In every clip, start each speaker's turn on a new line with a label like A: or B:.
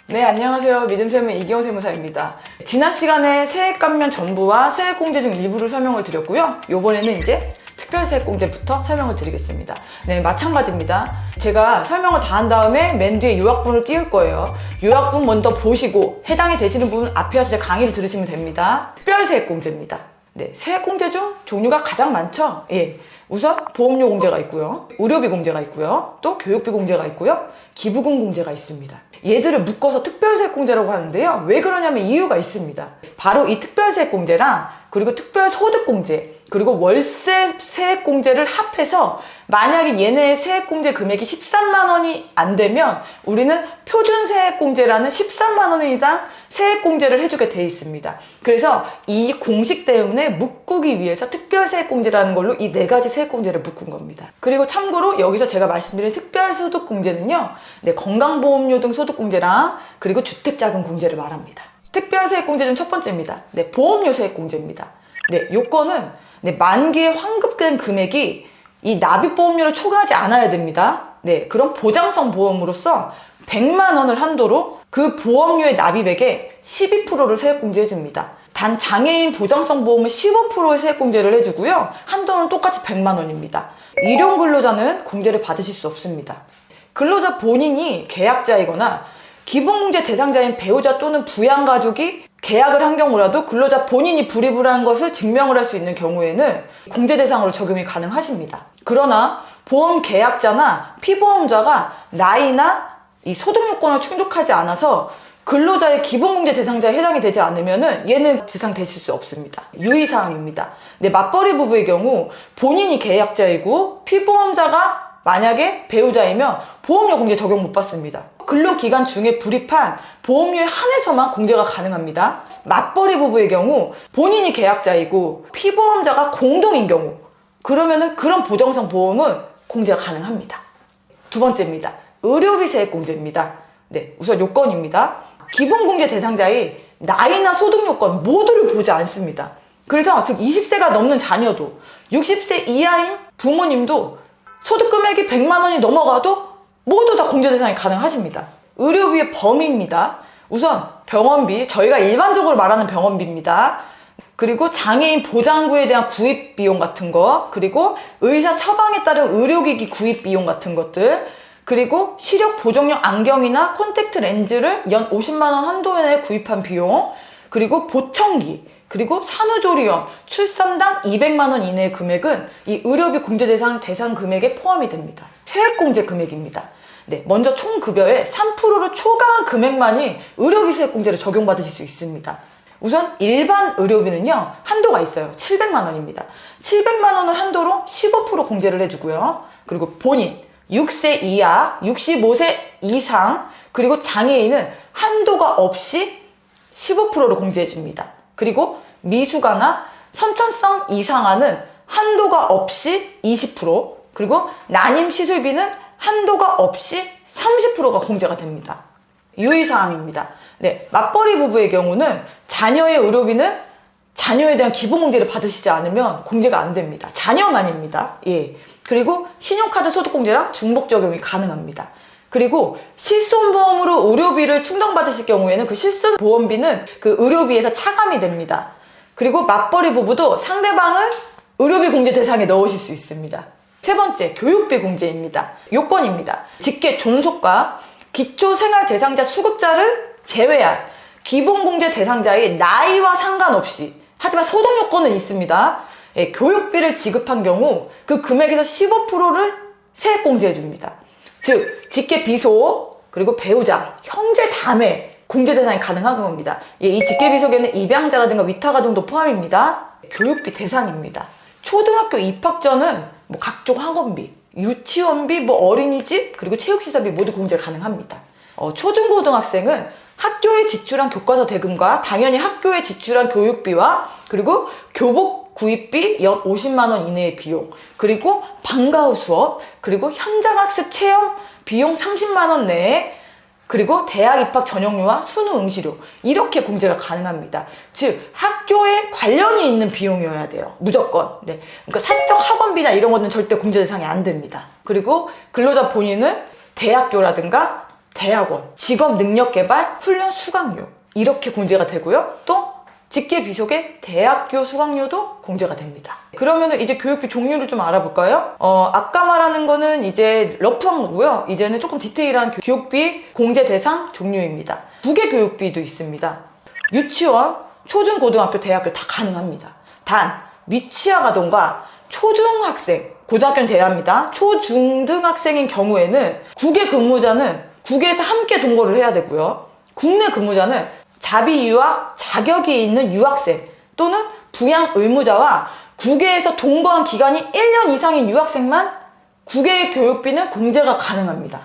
A: 네, 안녕하세요. 믿음세무 이기영 세무사입니다. 지난 시간에 세액감면 전부와 세액공제 중 일부를 설명을 드렸고요. 이번에는 이제 특별세액공제부터 설명을 드리겠습니다. 네, 마찬가지입니다. 제가 설명을 다 한 다음에 맨 뒤에 요약분을 띄울 거예요. 요약분 먼저 보시고 해당이 되시는 분은 앞에 와서 제 강의를 들으시면 됩니다. 특별세액공제입니다. 네, 세액공제 중 종류가 가장 많죠? 예. 우선 보험료 공제가 있고요. 의료비 공제가 있고요. 또 교육비 공제가 있고요. 기부금 공제가 있습니다. 얘들을 묶어서 특별세액공제라고 하는데요. 왜 그러냐면 이유가 있습니다. 바로 이 특별세액공제랑 그리고 특별소득공제 그리고 월세세액공제를 합해서 만약에 얘네의 세액공제 금액이 13만 원이 안 되면 우리는 표준세액공제라는 13만 원이당 세액공제를 해주게 돼 있습니다. 그래서 이 공식 때문에 묶기 위해서 특별세액공제라는 걸로 이 네 가지 세액공제를 묶은 겁니다. 그리고 참고로 여기서 제가 말씀드린 특별소득공제는요, 네, 건강보험료 등 소득공제랑 그리고 주택자금공제를 말합니다. 특별세액공제 중 첫 번째입니다. 네, 보험료 세액공제입니다. 네, 요건은 네, 만기에 환급된 금액이 이 납입보험료를 초과하지 않아야 됩니다. 네, 그럼 보장성 보험으로서 100만 원을 한도로 그 보험료의 납입액의 12%를 세액공제해 줍니다. 단 장애인 보장성 보험은 15%의 세액공제를 해주고요. 한도는 똑같이 100만 원입니다. 일용 근로자는 공제를 받으실 수 없습니다. 근로자 본인이 계약자이거나 기본공제 대상자인 배우자 또는 부양가족이 계약을 한 경우라도 근로자 본인이 불이익을 한 것을 증명을 할 수 있는 경우에는 공제 대상으로 적용이 가능하십니다. 그러나 보험 계약자나 피보험자가 나이나 이 소득 요건을 충족하지 않아서 근로자의 기본공제 대상자에 해당이 되지 않으면은 얘는 대상되실 수 없습니다. 유의사항입니다. 네, 맞벌이 부부의 경우 본인이 계약자이고 피보험자가 만약에 배우자이면 보험료 공제 적용 못 받습니다. 근로기간 중에 불입한 보험료에 한해서만 공제가 가능합니다. 맞벌이 부부의 경우 본인이 계약자이고 피보험자가 공동인 경우 그러면은 그런 보장성 보험은 공제가 가능합니다. 두 번째입니다. 의료비 세액공제입니다. 네, 우선 요건입니다. 기본공제 대상자의 나이나 소득 요건 모두를 보지 않습니다. 그래서 즉 20세가 넘는 자녀도 60세 이하인 부모님도 소득 금액이 100만 원이 넘어가도 모두 다 공제 대상이 가능하십니다. 의료비의 범위입니다. 우선 병원비, 저희가 일반적으로 말하는 병원비입니다. 그리고 장애인 보장구에 대한 구입 비용 같은 거, 그리고 의사 처방에 따른 의료기기 구입 비용 같은 것들, 그리고 시력 보정용 안경이나 콘택트 렌즈를 연 50만 원 한도 내에 구입한 비용, 그리고 보청기, 그리고 산후조리원, 출산당 200만 원 이내의 금액은 이 의료비 공제 대상 금액에 포함이 됩니다. 세액공제 금액입니다. 네, 먼저 총급여의 3%를 초과한 금액만이 의료비 세액공제를 적용받으실 수 있습니다. 우선 일반 의료비는요, 한도가 있어요. 700만 원입니다. 700만 원을 한도로 15% 공제를 해주고요. 그리고 본인, 6세 이하, 65세 이상, 그리고 장애인은 한도가 없이 15%를 공제해줍니다. 그리고 미숙아나 선천성 이상아는 한도가 없이 20%, 그리고 난임 시술비는 한도가 없이 30%가 공제가 됩니다. 유의사항입니다. 네, 맞벌이 부부의 경우는 자녀의 의료비는 자녀에 대한 기본공제를 받으시지 않으면 공제가 안 됩니다. 자녀만입니다. 예. 그리고 신용카드 소득공제랑 중복 적용이 가능합니다. 그리고 실손보험으로 의료비를 충당받으실 경우에는 그 실손보험비는 그 의료비에서 차감이 됩니다. 그리고 맞벌이 부부도 상대방을 의료비 공제 대상에 넣으실 수 있습니다. 세 번째, 교육비 공제입니다. 요건입니다. 직계 존속과 기초생활 대상자 수급자를 제외한 기본공제 대상자의 나이와 상관없이, 하지만 소득 요건은 있습니다. 예, 교육비를 지급한 경우 그 금액에서 15%를 세액공제해 줍니다. 즉, 직계 비속, 그리고 배우자, 형제, 자매 공제 대상이 가능한 겁니다. 예, 이 직계 비속에는 입양자라든가 위탁아동도 포함입니다. 교육비 대상입니다. 초등학교 입학 전은 뭐 각종 학원비, 유치원비, 뭐 어린이집, 그리고 체육시설비 모두 공제 가능합니다. 초중고등학생은 학교에 지출한 교과서 대금과 당연히 학교에 지출한 교육비와 그리고 교복 구입비 연 50만 원 이내의 비용, 그리고 방과 후 수업, 그리고 현장학습 체험 비용 30만 원 내에, 그리고 대학 입학 전용료와 수능 응시료, 이렇게 공제가 가능합니다. 즉 학교에 관련이 있는 비용이어야 돼요. 무조건. 네. 그러니까 사적 학원비나 이런 거는 절대 공제 대상이 안 됩니다. 그리고 근로자 본인은 대학교라든가 대학원, 직업능력개발, 훈련 수강료 이렇게 공제가 되고요. 또 직계비속의 대학교 수강료도 공제가 됩니다. 그러면 이제 교육비 종류를 좀 알아볼까요? 아까 말하는 거는 이제 러프한 거고요. 이제는 조금 디테일한 교육비 공제 대상 종류입니다. 2개 교육비도 있습니다. 유치원, 초중, 고등학교, 대학교 다 가능합니다. 단 미취학 아동과 초중학생, 고등학교는 제외합니다. 초중등학생인 경우에는 국외 근무자는 국외에서 함께 동거를 해야 되고요. 국내 근무자는 자비 유학 자격이 있는 유학생 또는 부양 의무자와 국외에서 동거한 기간이 1년 이상인 유학생만 국외 교육비는 공제가 가능합니다.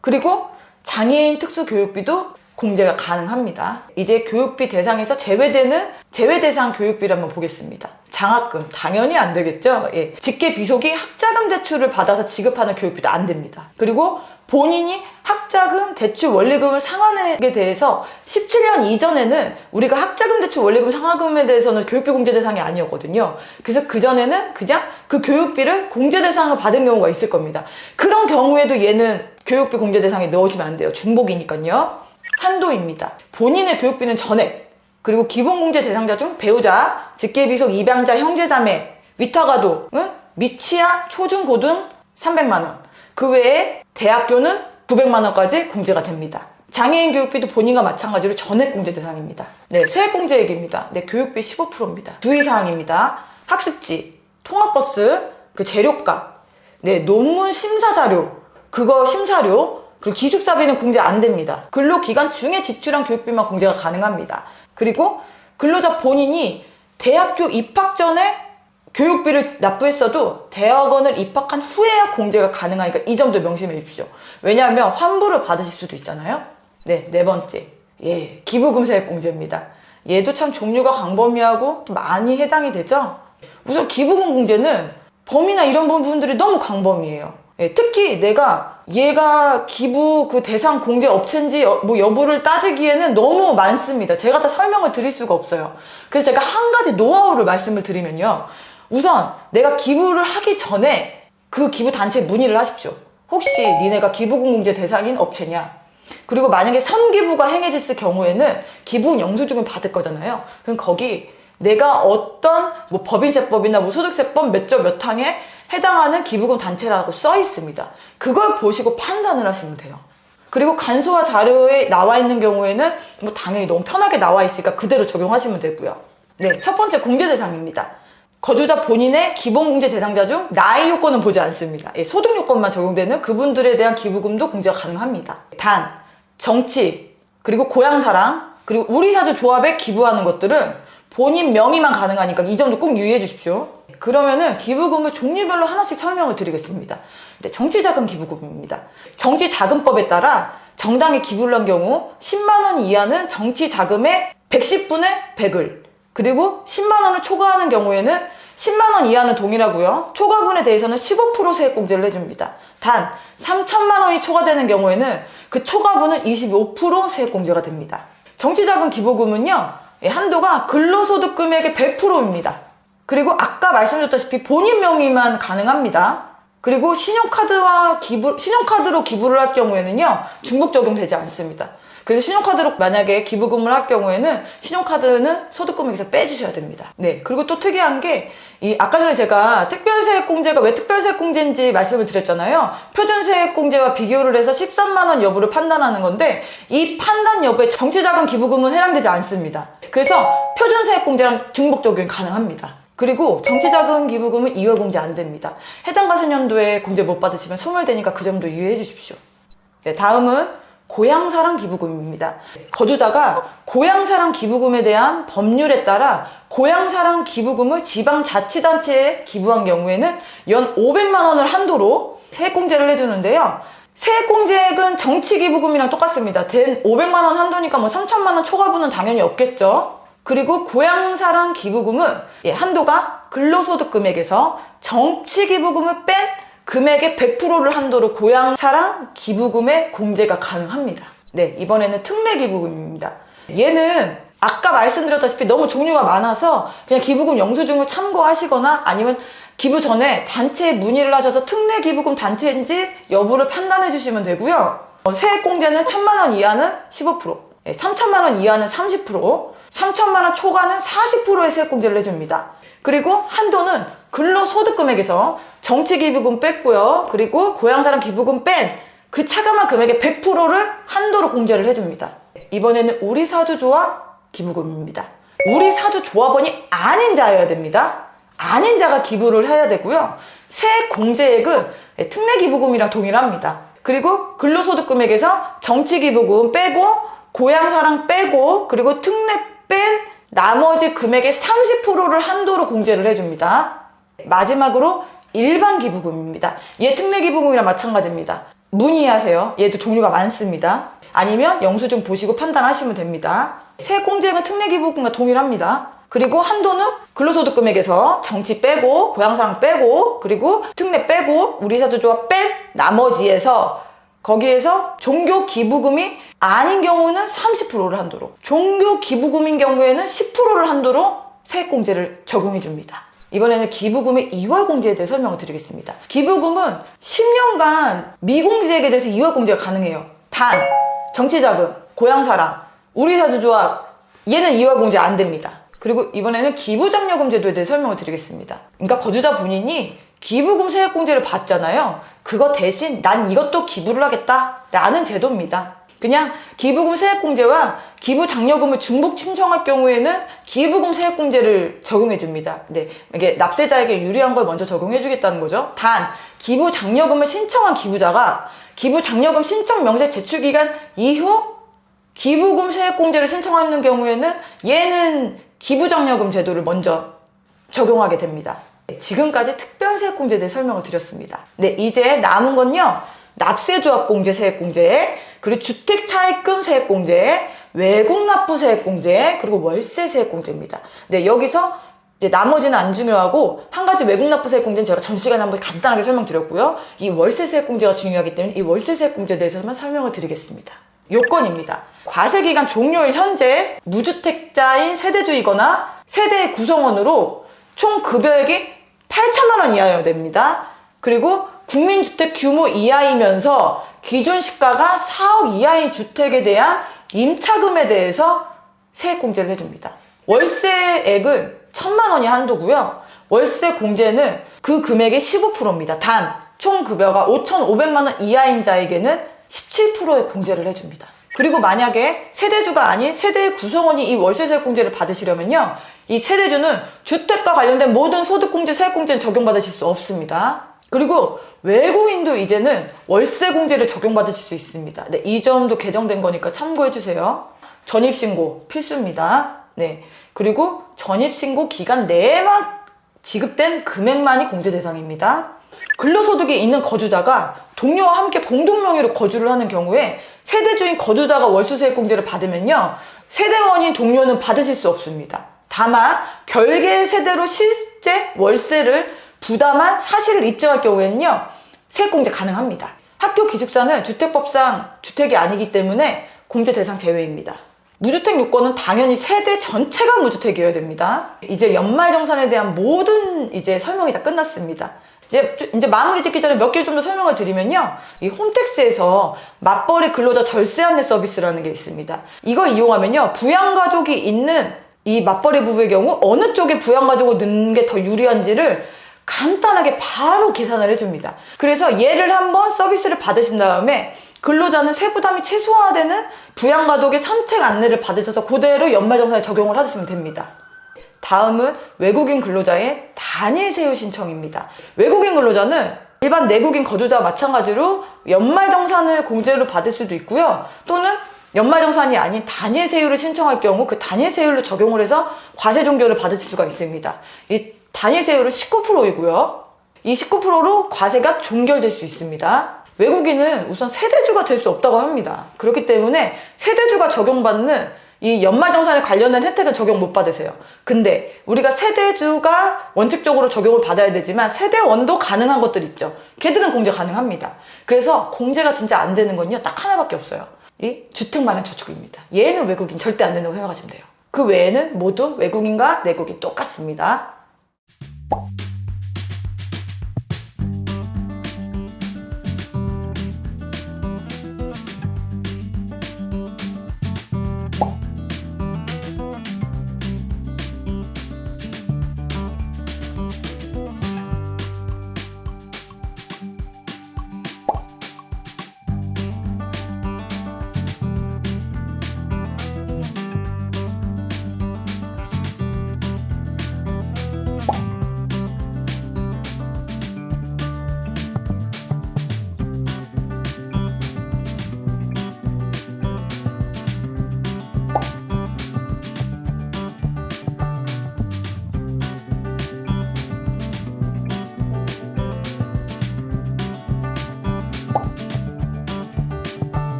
A: 그리고 장애인 특수교육비도 공제가 가능합니다. 이제 교육비 대상에서 제외되는 제외대상 교육비를 한번 보겠습니다. 장학금 당연히 안 되겠죠. 예. 직계비속이 학자금 대출을 받아서 지급하는 교육비도 안 됩니다. 그리고 본인이 학자금 대출 원리금을 상환하게 대해서 17년 이전에는 우리가 학자금 대출 원리금 상환금에 대해서는 교육비 공제 대상이 아니었거든요. 그래서 그전에는 그냥 그 교육비를 공제 대상을 받은 경우가 있을 겁니다. 그런 경우에도 얘는 교육비 공제 대상에 넣으시면 안 돼요. 중복이니까요. 한도입니다. 본인의 교육비는 전액, 그리고 기본공제 대상자 중 배우자, 직계비속 입양자, 형제자매, 위탁아동은 미취학, 초중, 고등 300만 원. 그 외에 대학교는 900만 원까지 공제가 됩니다. 장애인 교육비도 본인과 마찬가지로 전액 공제 대상입니다. 네, 세액공제액입니다. 네, 교육비 15%입니다. 주의사항입니다. 학습지, 통학버스, 그 재료값, 네, 논문 심사자료, 그거 심사료, 그리고 기숙사비는 공제 안 됩니다. 근로기간 중에 지출한 교육비만 공제가 가능합니다. 그리고 근로자 본인이 대학교 입학 전에 교육비를 납부했어도 대학원을 입학한 후에야 공제가 가능하니까 이 점도 명심해 주십시오. 왜냐하면 환불을 받으실 수도 있잖아요. 네, 네 번째. 예, 기부금세액 공제입니다. 얘도 참 종류가 광범위하고 많이 해당이 되죠. 우선 기부금 공제는 범위나 이런 부분들이 너무 광범위해요. 예, 특히 얘가 기부 그 대상 공제 업체인지 뭐 여부를 따지기에는 너무 많습니다. 제가 다 설명을 드릴 수가 없어요. 그래서 제가 한 가지 노하우를 말씀을 드리면요. 우선 내가 기부를 하기 전에 그 기부 단체에 문의를 하십시오. 혹시 니네가 기부금 공제 대상인 업체냐? 그리고 만약에 선기부가 행해졌을 경우에는 기부금 영수증을 받을 거잖아요. 그럼 거기 내가 어떤 뭐 법인세법이나 뭐 소득세법 몇 조 몇 항에 해당하는 기부금 단체라고 써 있습니다. 그걸 보시고 판단을 하시면 돼요. 그리고 간소화 자료에 나와 있는 경우에는 뭐 당연히 너무 편하게 나와 있으니까 그대로 적용하시면 되고요. 네, 첫 번째 공제 대상입니다. 거주자 본인의 기본공제 대상자 중 나이 요건은 보지 않습니다. 예, 소득 요건만 적용되는 그분들에 대한 기부금도 공제가 가능합니다. 단, 정치, 그리고 고향사랑, 그리고 우리사주 조합에 기부하는 것들은 본인 명의만 가능하니까 이 점도 꼭 유의해 주십시오. 그러면은 기부금을 종류별로 하나씩 설명을 드리겠습니다. 네, 정치자금 기부금입니다. 정치자금법에 따라 정당에 기부를 한 경우 10만 원 이하는 정치자금의 110분의 100을, 그리고 10만 원을 초과하는 경우에는 10만 원 이하는 동일하고요. 초과분에 대해서는 15% 세액공제를 해줍니다. 단 3천만 원이 초과되는 경우에는 그 초과분은 25% 세액공제가 됩니다. 정치자금 기부금은요, 한도가 근로소득 금액의 100%입니다. 그리고 아까 말씀드렸다시피 본인 명의만 가능합니다. 그리고 신용카드로 기부를 할 경우에는요, 중복 적용되지 않습니다. 그래서 신용카드로 만약에 기부금을 할 경우에는 신용카드는 소득금액에서 빼주셔야 됩니다. 네, 그리고 또 특이한 게 아까 전에 제가 특별세액공제가 왜 특별세액공제인지 말씀을 드렸잖아요. 표준세액공제와 비교를 해서 13만 원 여부를 판단하는 건데 이 판단 여부에 정치자금 기부금은 해당되지 않습니다. 그래서 표준세액공제랑 중복 적용이 가능합니다. 그리고 정치자금 기부금은 2월 공제 안 됩니다. 해당 가세년도에 공제 못 받으시면 소멸되니까 그 점도 유의해 주십시오. 네, 다음은 고향사랑 기부금입니다. 거주자가 고향사랑 기부금에 대한 법률에 따라 고향사랑 기부금을 지방자치단체에 기부한 경우에는 연 500만 원을 한도로 세액공제를 해주는데요. 세액공제액은 정치기부금이랑 똑같습니다. 된 500만 원 한도니까 뭐 3천만 원 초과분은 당연히 없겠죠. 그리고 고향사랑 기부금은 한도가 근로소득 금액에서 정치기부금을 뺀 금액의 100%를 한도로 고향사랑 기부금의 공제가 가능합니다. 네, 이번에는 특례기부금입니다. 얘는 아까 말씀드렸다시피 너무 종류가 많아서 그냥 기부금 영수증을 참고하시거나 아니면 기부 전에 단체에 문의를 하셔서 특례기부금 단체인지 여부를 판단해 주시면 되고요. 세액공제는 1,000만 원 이하는 15%, 3,000만 원 이하는 30%, 3,000만 원 초과는 40%의 세액공제를 해줍니다. 그리고 한도는 근로소득금액에서 정치기부금 뺐고요. 그리고 고향사랑 기부금 뺀 그 차감한 금액의 100%를 한도로 공제를 해줍니다. 이번에는 우리사주조합 기부금입니다. 우리사주조합원이 아닌 자여야 됩니다. 아닌 자가 기부를 해야 되고요. 세액 공제액은 특례기부금이랑 동일합니다. 그리고 근로소득금액에서 정치기부금 빼고 고향사랑 빼고 그리고 특례 뺀 나머지 금액의 30%를 한도로 공제를 해줍니다. 마지막으로 일반기부금입니다. 얘 특례기부금이랑 마찬가지입니다. 문의하세요. 얘도 종류가 많습니다. 아니면 영수증 보시고 판단하시면 됩니다. 세액공제액은 특례기부금과 동일합니다. 그리고 한도는 근로소득금액에서 정치 빼고 고향사랑 빼고 그리고 특례 빼고 우리사주조합 뺀 나머지에서 거기에서 종교기부금이 아닌 경우는 30%를 한도로, 종교기부금인 경우에는 10%를 한도로 세액공제를 적용해 줍니다. 이번에는 기부금의 2월 공제에 대해 설명을 드리겠습니다. 기부금은 10년간 미공제액에 대해서 2월 공제가 가능해요. 단, 정치자금, 고향사랑, 우리사주조합 얘는 2월 공제 안 됩니다. 그리고 이번에는 기부장려금 제도에 대해 설명을 드리겠습니다. 그러니까 거주자 본인이 기부금 세액공제를 받잖아요. 그거 대신 난 이것도 기부를 하겠다 라는 제도입니다. 그냥 기부금 세액공제와 기부장려금을 중복 신청할 경우에는 기부금 세액공제를 적용해 줍니다. 네, 이게 납세자에게 유리한 걸 먼저 적용해 주겠다는 거죠. 단, 기부장려금을 신청한 기부자가 기부장려금 신청 명세 제출 기간 이후 기부금 세액공제를 신청하는 경우에는 얘는 기부장려금 제도를 먼저 적용하게 됩니다. 지금까지 특별세액공제에 대해 설명을 드렸습니다. 네, 이제 남은 건요. 납세조합공제 세액공제, 그리고 주택차입금 세액공제, 외국납부 세액공제, 그리고 월세 세액공제입니다. 네, 여기서 이제 나머지는 안 중요하고 한 가지 외국납부 세액공제는 제가 전 시간에 한번 간단하게 설명드렸고요. 이 월세 세액공제가 중요하기 때문에 이 월세 세액공제에 대해서만 설명을 드리겠습니다. 요건입니다. 과세기간 종료일 현재 무주택자인 세대주이거나 세대의 구성원으로 총 급여액이 8,000만 원 이하여야 됩니다. 그리고 국민주택 규모 이하이면서 기준 시가가 4억 이하인 주택에 대한 임차금에 대해서 세액공제를 해줍니다. 월세액은 1,000만 원이 한도고요. 월세 공제는 그 금액의 15%입니다. 단, 총 급여가 5,500만 원 이하인 자에게는 17%의 공제를 해줍니다. 그리고 만약에 세대주가 아닌 세대의 구성원이 이 월세세액 공제를 받으시려면요. 이 세대주는 주택과 관련된 모든 소득공제, 세액공제는 적용받으실 수 없습니다. 그리고 외국인도 이제는 월세공제를 적용받으실 수 있습니다. 네, 이 점도 개정된 거니까 참고해주세요. 전입신고 필수입니다. 네, 그리고 전입신고 기간 내에만 지급된 금액만이 공제 대상입니다. 근로소득이 있는 거주자가 동료와 함께 공동명의로 거주를 하는 경우에 세대주인 거주자가 월수세액공제를 받으면요. 세대원인 동료는 받으실 수 없습니다. 다만 별개의 세대로 실제 월세를 부담한 사실을 입증할 경우에는요. 세액공제 가능합니다. 학교 기숙사는 주택법상 주택이 아니기 때문에 공제 대상 제외입니다. 무주택 요건은 당연히 세대 전체가 무주택이어야 됩니다. 이제 연말정산에 대한 모든 이제 설명이 다 끝났습니다. 이제 마무리 짓기 전에 몇 개 좀 더 설명을 드리면요. 이 홈택스에서 맞벌이 근로자 절세 안내 서비스라는 게 있습니다. 이거 이용하면요. 부양가족이 있는 이 맞벌이 부부의 경우 어느 쪽에 부양가족을 넣는 게 더 유리한지를 간단하게 바로 계산을 해줍니다. 그래서 얘를 한번 서비스를 받으신 다음에 근로자는 세부담이 최소화되는 부양가족의 선택 안내를 받으셔서 그대로 연말정산에 적용을 하시면 됩니다. 다음은 외국인 근로자의 단일 세율 신청입니다. 외국인 근로자는 일반 내국인 거주자와 마찬가지로 연말정산을 공제로 받을 수도 있고요. 또는 연말정산이 아닌 단일 세율을 신청할 경우 그 단일 세율로 적용을 해서 과세 종교를 받으실 수가 있습니다. 이 단일 세율은 19%이고요. 이 19%로 과세가 종결될 수 있습니다. 외국인은 우선 세대주가 될 수 없다고 합니다. 그렇기 때문에 세대주가 적용받는 이 연말정산에 관련된 혜택은 적용 못 받으세요. 근데 우리가 세대주가 원칙적으로 적용을 받아야 되지만 세대원도 가능한 것들 있죠. 걔들은 공제 가능합니다. 그래서 공제가 진짜 안 되는 건요. 딱 하나밖에 없어요. 이 주택마련저축입니다. 얘는 외국인 절대 안 된다고 생각하시면 돼요. 그 외에는 모두 외국인과 내국인 똑같습니다.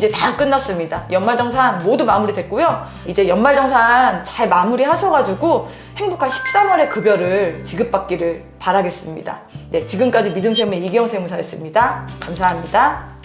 A: 이제 다 끝났습니다. 연말정산 모두 마무리됐고요. 이제 연말정산 잘 마무리하셔가지고 행복한 13월의 급여를 지급받기를 바라겠습니다. 네, 지금까지 믿음세무의 이기영 세무사였습니다. 감사합니다.